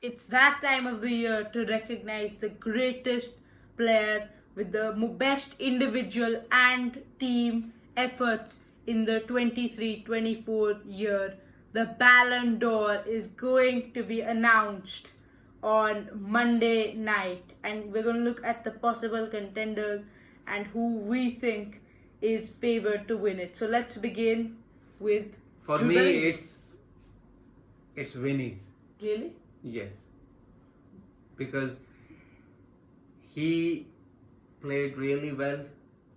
It's that time of the year to recognize the greatest player with the best individual and team efforts in the 23-24 year. The Ballon d'Or is going to be announced on Monday night, and we're going to look at the possible contenders and who we think is favored to win it. So let's begin with For Jude me, Bellingham. it's Vinny's. Really? Yes, because he played really well.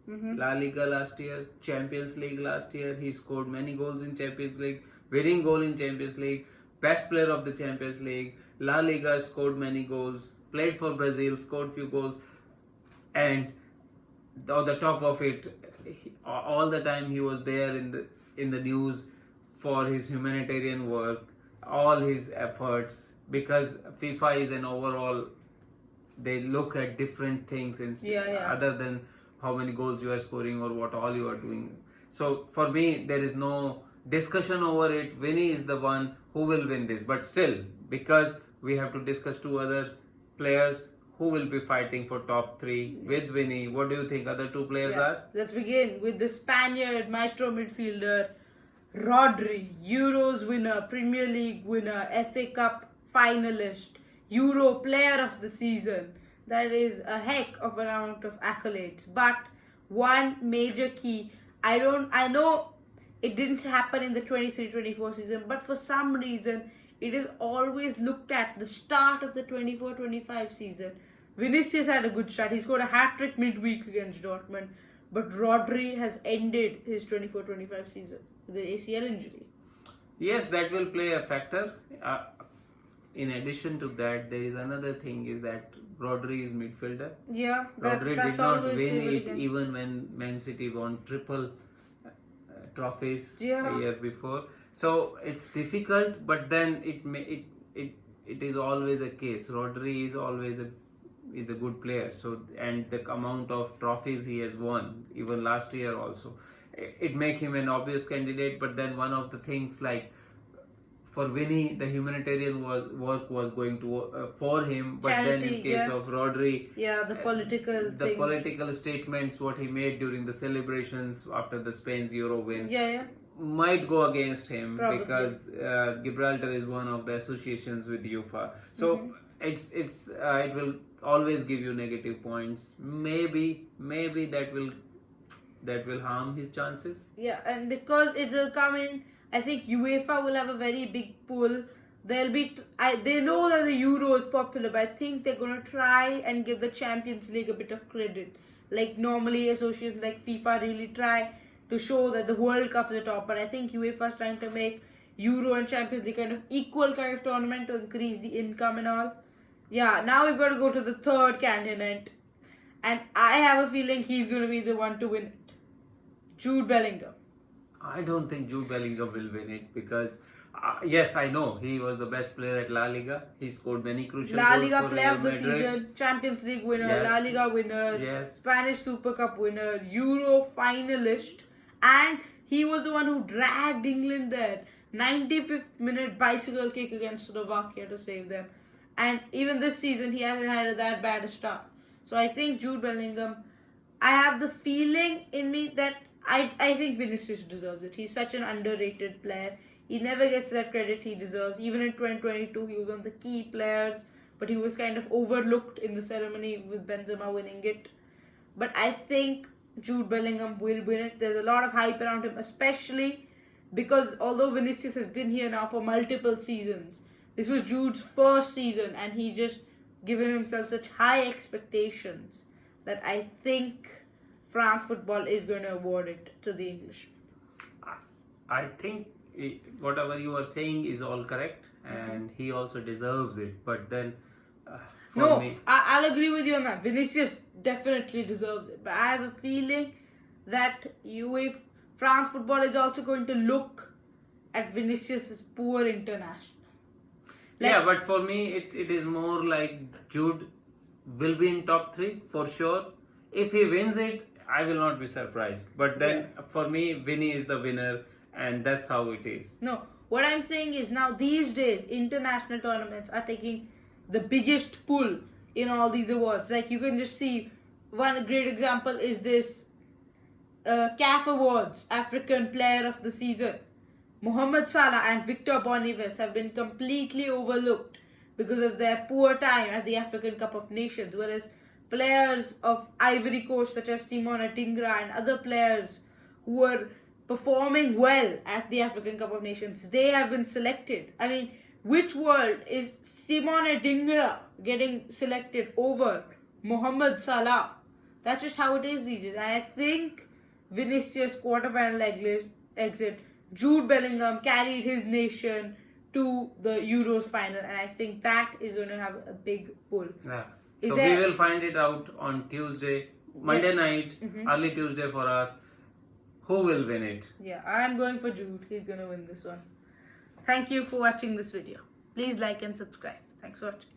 La Liga last year, Champions League last year. He scored many goals in Champions League, winning goal in Champions League, best player of the Champions League. La Liga scored many goals, played for Brazil, scored few goals, and on the top of it, all the time he was there in the news for his humanitarian work, all his efforts, because FIFA is an overall, they look at different things other than how many goals you are scoring or what all you are doing. So for me, there is no discussion over it. Vinny is the one who will win this. But still, because we have to discuss two other players who will be fighting for top three with Vinny. What do you think other two players are? Let's begin with the Spaniard maestro midfielder Rodri, Euros winner, Premier League winner, FA Cup finalist, Euro player of the season. That is a heck of an amount of accolades. But one major key, I know it didn't happen in the 23-24 season, but for some reason it is always looked at the start of the 24-25 season. Vinicius had a good start. He scored a hat-trick midweek against Dortmund. But Rodri has ended his 24-25 season with an ACL injury. Yes, that will play a factor. In addition to that, there is another thing is that Rodri is midfielder. Yeah, Rodri that's did not always win it again. even when Man City won triple trophies a year before. So it's difficult, but then it is always a case. Rodri is always a good player. So, and the amount of trophies he has won, even last year also, it make him an obvious candidate. But then one of the things, like for Vinny, the humanitarian work was going to for him, but Charity, then in case of Rodri, the political the political statements what he made during the celebrations after the Spain's Euro win might go against him. Probably. Because Gibraltar is one of the associations with UEFA, so it will always give you negative points. Maybe that will harm his chances. Yeah, and because it will come in, I think UEFA will have a very big pull. They'll be, they know that the Euro is popular, but I think they're going to try and give the Champions League a bit of credit. Like normally associations like FIFA really try to show that the World Cup is the top, but I think UEFA is trying to make Euro and Champions League kind of equal kind of tournament to increase the income and all. Yeah, now we've got to go to the third candidate, and I have a feeling he's going to be the one to win it. Jude Bellingham. I don't think Jude Bellingham will win it because, yes, I know he was the best player at La Liga. He scored many crucial La goals Liga for player Real of the Madrid. season, Champions League winner, Yes. La Liga winner, Yes. Spanish Super Cup winner, Euro finalist, and he was the one who dragged England there. 95th minute bicycle kick against Slovakia to save them. And even this season, he hasn't had that bad a start. So I think Jude Bellingham, I have the feeling in me that I think Vinicius deserves it. He's such an underrated player. He never gets that credit he deserves. Even in 2022, he was one of the key players, but he was kind of overlooked in the ceremony with Benzema winning it. But I think Jude Bellingham will win it. There's a lot of hype around him, especially because although Vinicius has been here now for multiple seasons, this was Jude's first season, and he just given himself such high expectations that I think France football is going to award it to the Englishman. I think whatever you are saying is all correct, and he also deserves it. But then, for me, I'll agree with you on that. Vinicius definitely deserves it, but I have a feeling that if France football is also going to look at Vinicius as poor international. yeah, but for me, it is more like Jude will be in top three for sure. If he wins it, I will not be surprised. But then for me, Vinny is the winner, and that's how it is. No, What I'm saying is now these days international tournaments are taking the biggest pull in all these awards. Like you can just see one great example is this CAF Awards African Player of the Season. Mohamed Salah and Victor Boniface have been completely overlooked because of their poor time at the African Cup of Nations, whereas players of Ivory Coast such as Simone Adingra and other players who were performing well at the African Cup of Nations, they have been selected. I mean, which world is Simone Adingra getting selected over Mohamed Salah? That's just how it is these days. And I think Vinicius quarterfinal exit, Jude Bellingham carried his nation to the Euros final, and I think that is going to have a big pull. Yeah. So we will find it out on Tuesday, Monday night, early Tuesday for us. Who will win it? Yeah, I'm going for Jude. He's going to win this one. Thank you for watching this video. Please like and subscribe. Thanks for watching.